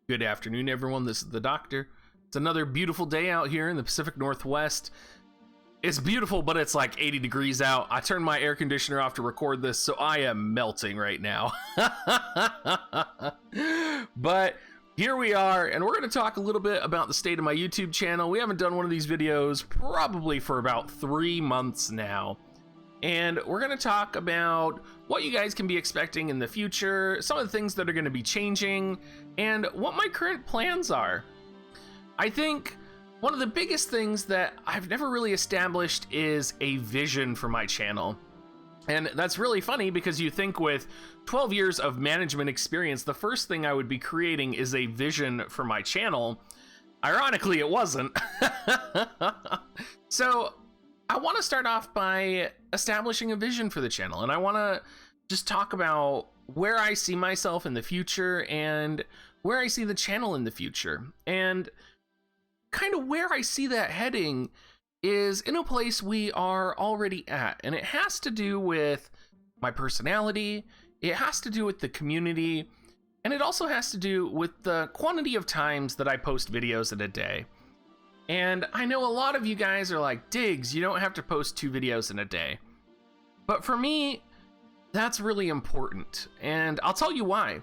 Good afternoon, everyone. This is the Doctor. It's another beautiful day out here in the Pacific Northwest. It's beautiful, but it's like 80 degrees out. I turned my air conditioner off to record this, so I am melting right now. But here we are, and we're going to talk a little bit about the state of my YouTube channel. We haven't done one of these videos probably for about 3 months now. And we're going to talk about what you guys can be expecting in the future, some of the things that are going to be changing, and what my current plans are. I think one of the biggest things that I've never really established is a vision for my channel. And that's really funny because you think with 12 years of management experience, the first thing I would be creating is a vision for my channel. Ironically, it wasn't. So I want to start off by establishing a vision for the channel, and I want to just talk about where I see myself in the future and where I see the channel in the future. And kind of where I see that heading is in a place we are already at, and it has to do with my personality, it has to do with the community, and it also has to do with the quantity of times that I post videos in a day. And I know a lot of you guys are like, Diggs, you don't have to post 2 videos in a day. But for me, that's really important. And I'll tell you why.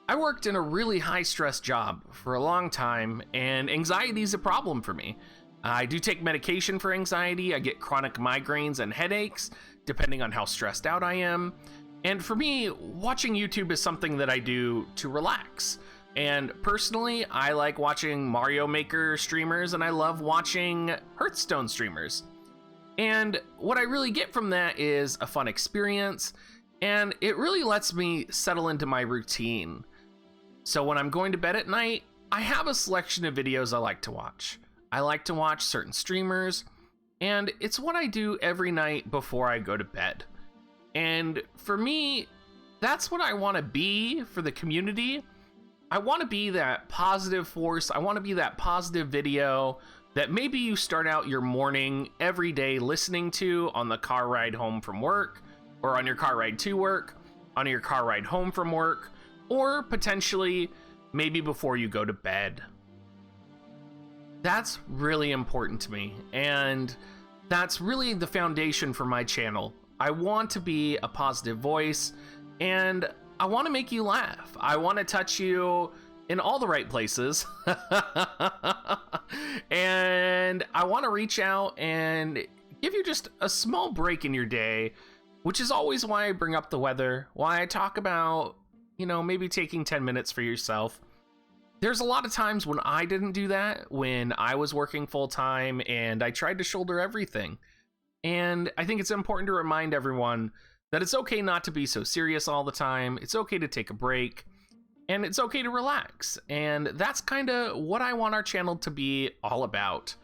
I worked in a really high stress job for a long time, and anxiety is a problem for me. I do take medication for anxiety. I get chronic migraines and headaches, depending on how stressed out I am. And for me, watching YouTube is something that I do to relax. And personally, I like watching Mario Maker streamers, and I love watching Hearthstone streamers. And what I really get from that is a fun experience, and it really lets me settle into my routine. So when I'm going to bed at night, I have a selection of videos I like to watch. I like to watch certain streamers, and it's what I do every night before I go to bed. And for me, that's what I want to be for the community. I want to be that positive force. I want to be that positive video that maybe you start out your morning every day listening to on the car ride home from work, or on your car ride to work, on your car ride home from work, or potentially maybe before you go to bed. That's really important to me, and that's really the foundation for my channel. I want to be a positive voice, and I want to make you laugh. I want to touch you in all the right places. And I want to reach out and give you just a small break in your day, which is always why I bring up the weather, why I talk about, maybe taking 10 minutes for yourself. There's a lot of times when I didn't do that, when I was working full time and I tried to shoulder everything. And I think it's important to remind everyone that it's okay not to be so serious all the time. It's okay to take a break, and it's okay to relax. And that's kind of what I want our channel to be all about.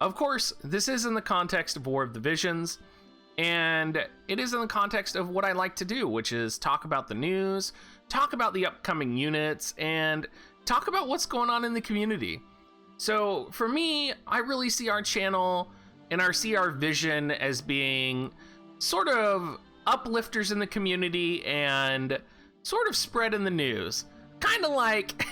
Of course, this is in the context of War of the Visions, and it is in the context of what I like to do, which is talk about the news, talk about the upcoming units, and talk about what's going on in the community. So for me, I really see our channel and see our vision as being sort of uplifters in the community and sort of spreading the news, kind of like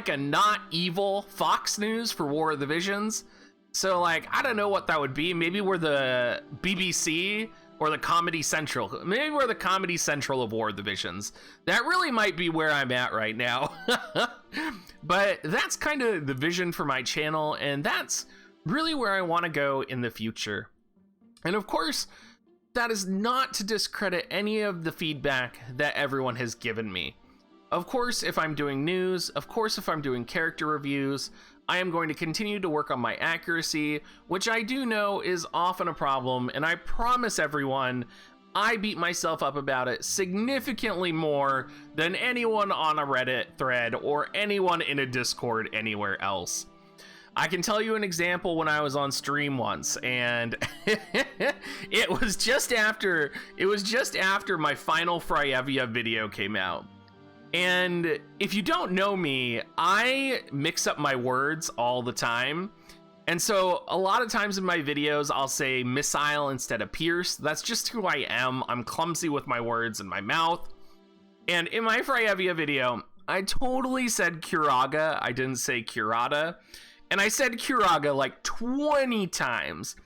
a not evil Fox News for War of the Visions. So like, I don't know what that would be. Maybe we're the BBC or the Comedy Central. Maybe we're the Comedy Central of War of the Visions. That really might be where I'm at right now. But that's kind of the vision for my channel, and that's really where I want to go in the future. And of course, that is not to discredit any of the feedback that everyone has given me. Of course, if I'm doing news, of course, if I'm doing character reviews, I am going to continue to work on my accuracy, which I do know is often a problem, and I promise everyone, I beat myself up about it significantly more than anyone on a Reddit thread or anyone in a Discord anywhere else. I can tell you an example when I was on stream once, and it was just after my final Fryevia video came out. And if you don't know me, I mix up my words all the time. And so a lot of times in my videos, I'll say missile instead of pierce. That's just who I am. I'm clumsy with my words and my mouth. And in my Fryevia video, I totally said Curaga. I didn't say Curata. And I said Curaga like 20 times.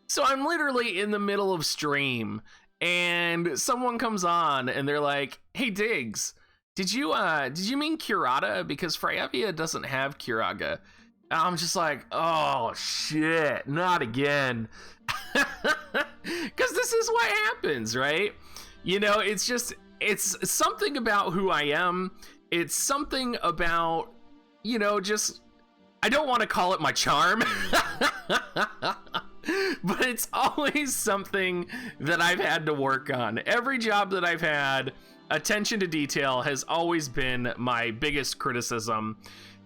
So I'm literally in the middle of stream and someone comes on and they're like, "Hey Diggs, did you mean Curata? Because Freyevia doesn't have Curaga." And I'm just like, "Oh shit, not again." Because this is what happens, right? You know, it's something about who I am. It's something about, you know, just, I don't want to call it my charm, but it's always something that I've had to work on. Every job that I've had, attention to detail has always been my biggest criticism.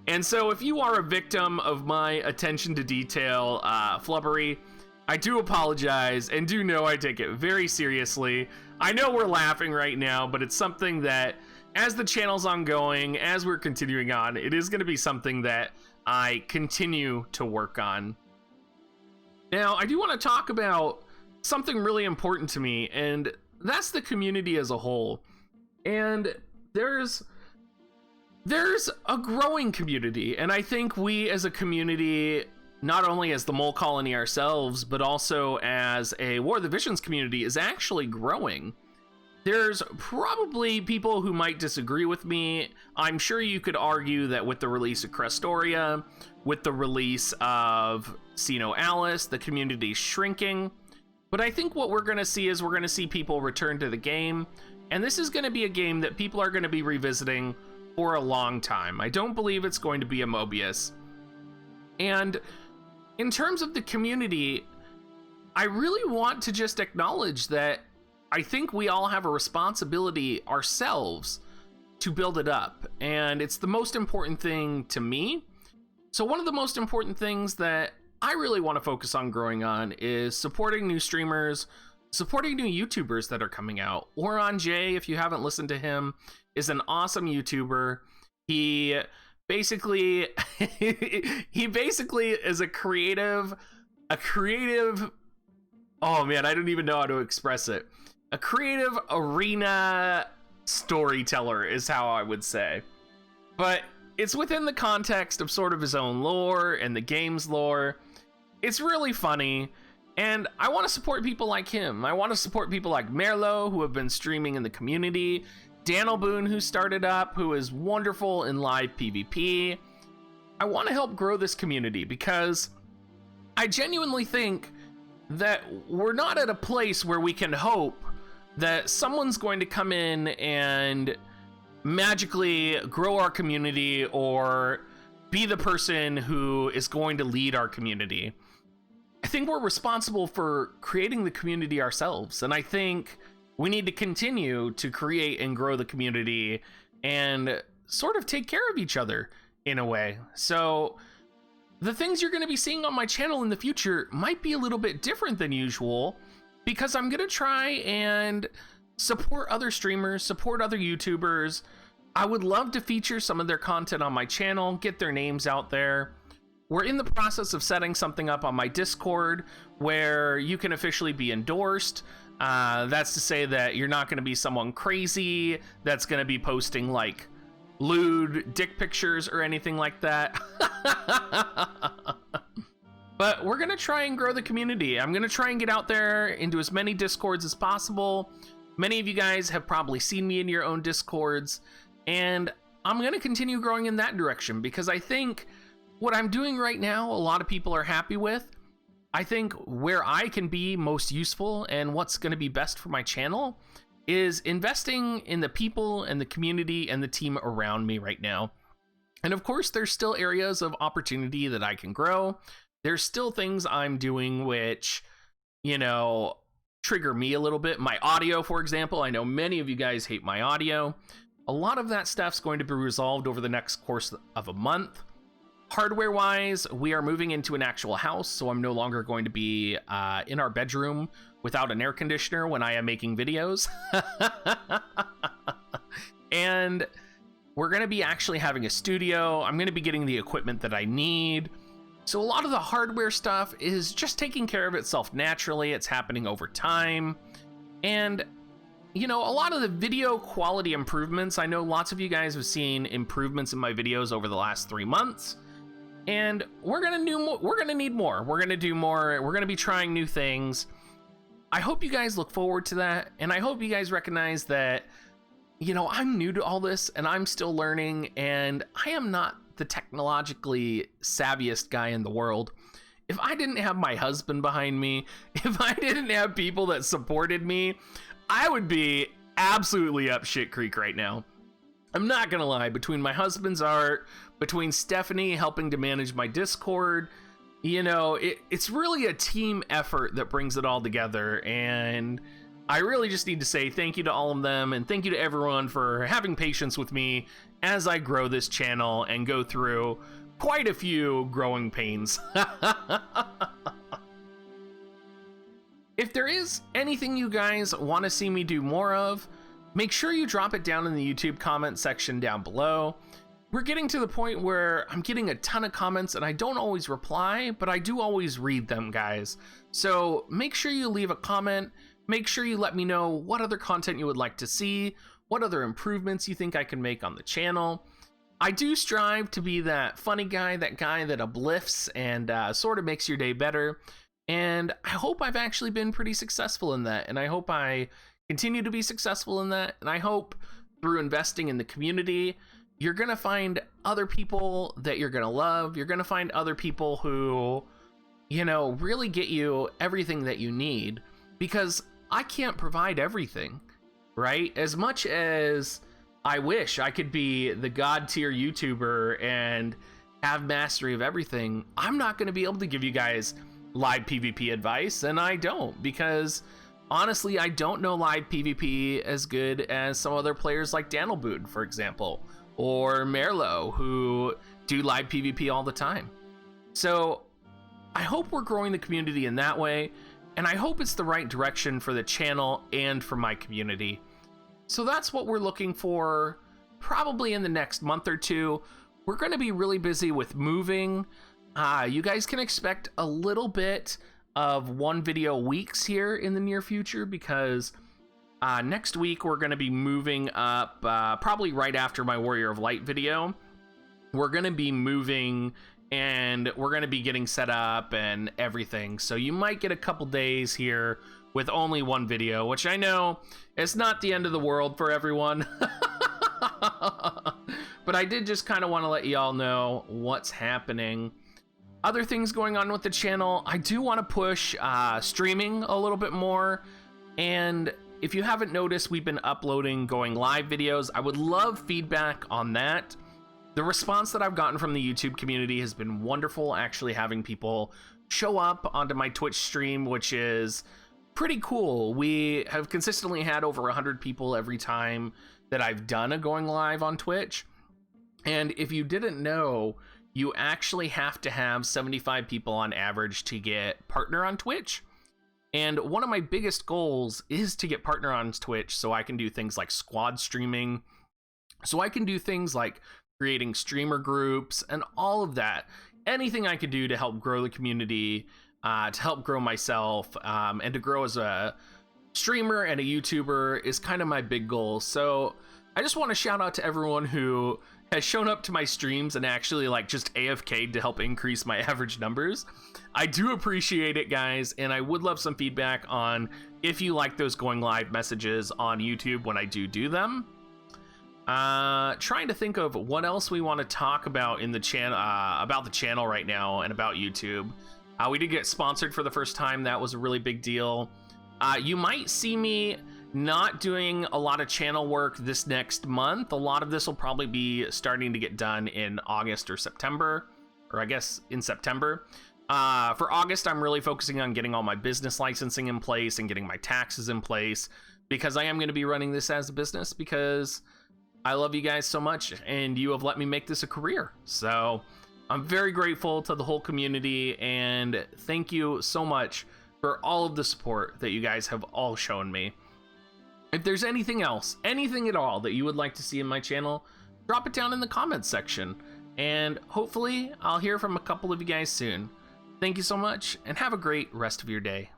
And so if you are a victim of my attention to detail flubbery, I do apologize and do know I take it very seriously. I know we're laughing right now, but it's something that, as the channel's ongoing, as we're continuing on, it is going to be something that I continue to work on. Now, I do want to talk about something really important to me, and that's the community as a whole. And there's a growing community, and I think we as a community, not only as the Mole Colony ourselves, but also as a War of the Visions community, is actually growing. There's probably people who might disagree with me. I'm sure you could argue that with the release of Crestoria, with the release of Sino Alice, the community's shrinking. But I think what we're going to see is we're going to see people return to the game. And this is going to be a game that people are going to be revisiting for a long time. I don't believe it's going to be a Mobius. And in terms of the community, I really want to just acknowledge that I think we all have a responsibility ourselves to build it up. And it's the most important thing to me. So one of the most important things that I really want to focus on growing on is supporting new streamers, supporting new YouTubers that are coming out. Oron J, if you haven't listened to him, is an awesome YouTuber. He basically is a creative, oh man, I don't even know how to express it. A creative arena storyteller is how I would say. But it's within the context of sort of his own lore and the game's lore. It's really funny, and I want to support people like him. I want to support people like Merlo, who have been streaming in the community, Daniel Boone, who started up, who is wonderful in live PvP. I want to help grow this community because I genuinely think that we're not at a place where we can hope that someone's going to come in and magically grow our community or be the person who is going to lead our community. I think we're responsible for creating the community ourselves, and I think we need to continue to create and grow the community and sort of take care of each other in a way. So the things you're going to be seeing on my channel in the future might be a little bit different than usual, because I'm going to try and support other streamers, support other YouTubers. I would love to feature some of their content on my channel, get their names out there. We're in the process of setting something up on my Discord where you can officially be endorsed. That's to say that you're not going to be someone crazy that's going to be posting like lewd dick pictures or anything like that. But we're going to try and grow the community. I'm going to try and get out there into as many Discords as possible. Many of you guys have probably seen me in your own Discords, and I'm going to continue growing in that direction because I think what I'm doing right now, a lot of people are happy with. I think where I can be most useful and what's going to be best for my channel is investing in the people and the community and the team around me right now. And of course, there's still areas of opportunity that I can grow. There's still things I'm doing which, you know, trigger me a little bit. My audio, for example, I know many of you guys hate my audio. A lot of that stuff's going to be resolved over the next course of a month. Hardware wise, we are moving into an actual house, so I'm no longer going to be in our bedroom without an air conditioner when I am making videos. And we're going to be actually having a studio. I'm going to be getting the equipment that I need. So a lot of the hardware stuff is just taking care of itself naturally. It's happening over time. And you know, a lot of the video quality improvements, I know lots of you guys have seen improvements in my videos over the last 3 months, and we're gonna need more. We're gonna do more. We're gonna be trying new things. I hope you guys look forward to that, and I hope you guys recognize that, you know, I'm new to all this and I'm still learning, and I am not the technologically savviest guy in the world. If I didn't have my husband behind me, if I didn't have people that supported me, I would be absolutely up shit creek right now. I'm not gonna lie, between my husband's art, between Stephanie helping to manage my Discord, you know, it's really a team effort that brings it all together, and I really just need to say thank you to all of them, and thank you to everyone for having patience with me as I grow this channel and go through quite a few growing pains. If there is anything you guys want to see me do more of, make sure you drop it down in the YouTube comment section down below. We're getting to the point where I'm getting a ton of comments and I don't always reply, but I do always read them, guys. So make sure you leave a comment. Make sure you let me know what other content you would like to see, what other improvements you think I can make on the channel. I do strive to be that funny guy, that guy that uplifts and sort of makes your day better. And I hope I've actually been pretty successful in that. And I hope I continue to be successful in that. And I hope through investing in the community, you're going to find other people that you're going to love. You're going to find other people who, you know, really get you everything that you need, because I can't provide everything, right? As much as I wish I could be the god tier YouTuber and have mastery of everything, I'm not going to be able to give you guys live PvP advice, and I don't, because honestly, I don't know live PvP as good as some other players like Danelbood, for example, or Merlo, who do live PvP all the time. So I hope we're growing the community in that way, and I hope it's the right direction for the channel and for my community. So that's what we're looking for probably in the next month or two. We're going to be really busy with moving. You guys can expect a little bit of 1 video weeks here in the near future, because next week we're going to be moving up, probably right after my Warrior of Light video. We're going to be moving and we're going to be getting set up and everything. So you might get a couple days here with only 1 video, which I know it's not the end of the world for everyone. But I did just kind of want to let y'all know what's happening. Other things going on with the channel, I do want to push streaming a little bit more. And if you haven't noticed, we've been uploading going live videos. I would love feedback on that. The response that I've gotten from the YouTube community has been wonderful, actually having people show up onto my Twitch stream, which is pretty cool. We have consistently had over 100 people every time that I've done a going live on Twitch. And if you didn't know, you actually have to have 75 people on average to get partner on Twitch. And one of my biggest goals is to get partner on Twitch so I can do things like squad streaming, so I can do things like creating streamer groups and all of that. Anything I could do to help grow the community, to help grow myself, and to grow as a streamer and a YouTuber is kind of my big goal. So I just want to shout out to everyone who has shown up to my streams and actually like just AFK'd to help increase my average numbers. I do appreciate it, guys, and I would love some feedback on if you like those going live messages on YouTube when I do them. Trying to think of what else we want to talk about in the channel, about the channel right now and about YouTube. We did get sponsored for the first time. That was a really big deal. You might see me not doing a lot of channel work this next month. A lot of this will probably be starting to get done in August or September, or I guess in September. For August, I'm really focusing on getting all my business licensing in place and getting my taxes in place, because I am going to be running this as a business, because I love you guys so much and you have let me make this a career. So I'm very grateful to the whole community, and thank you so much for all of the support that you guys have all shown me. If there's anything else, anything at all that you would like to see in my channel, drop it down in the comments section, and hopefully I'll hear from a couple of you guys soon. Thank you so much, and have a great rest of your day.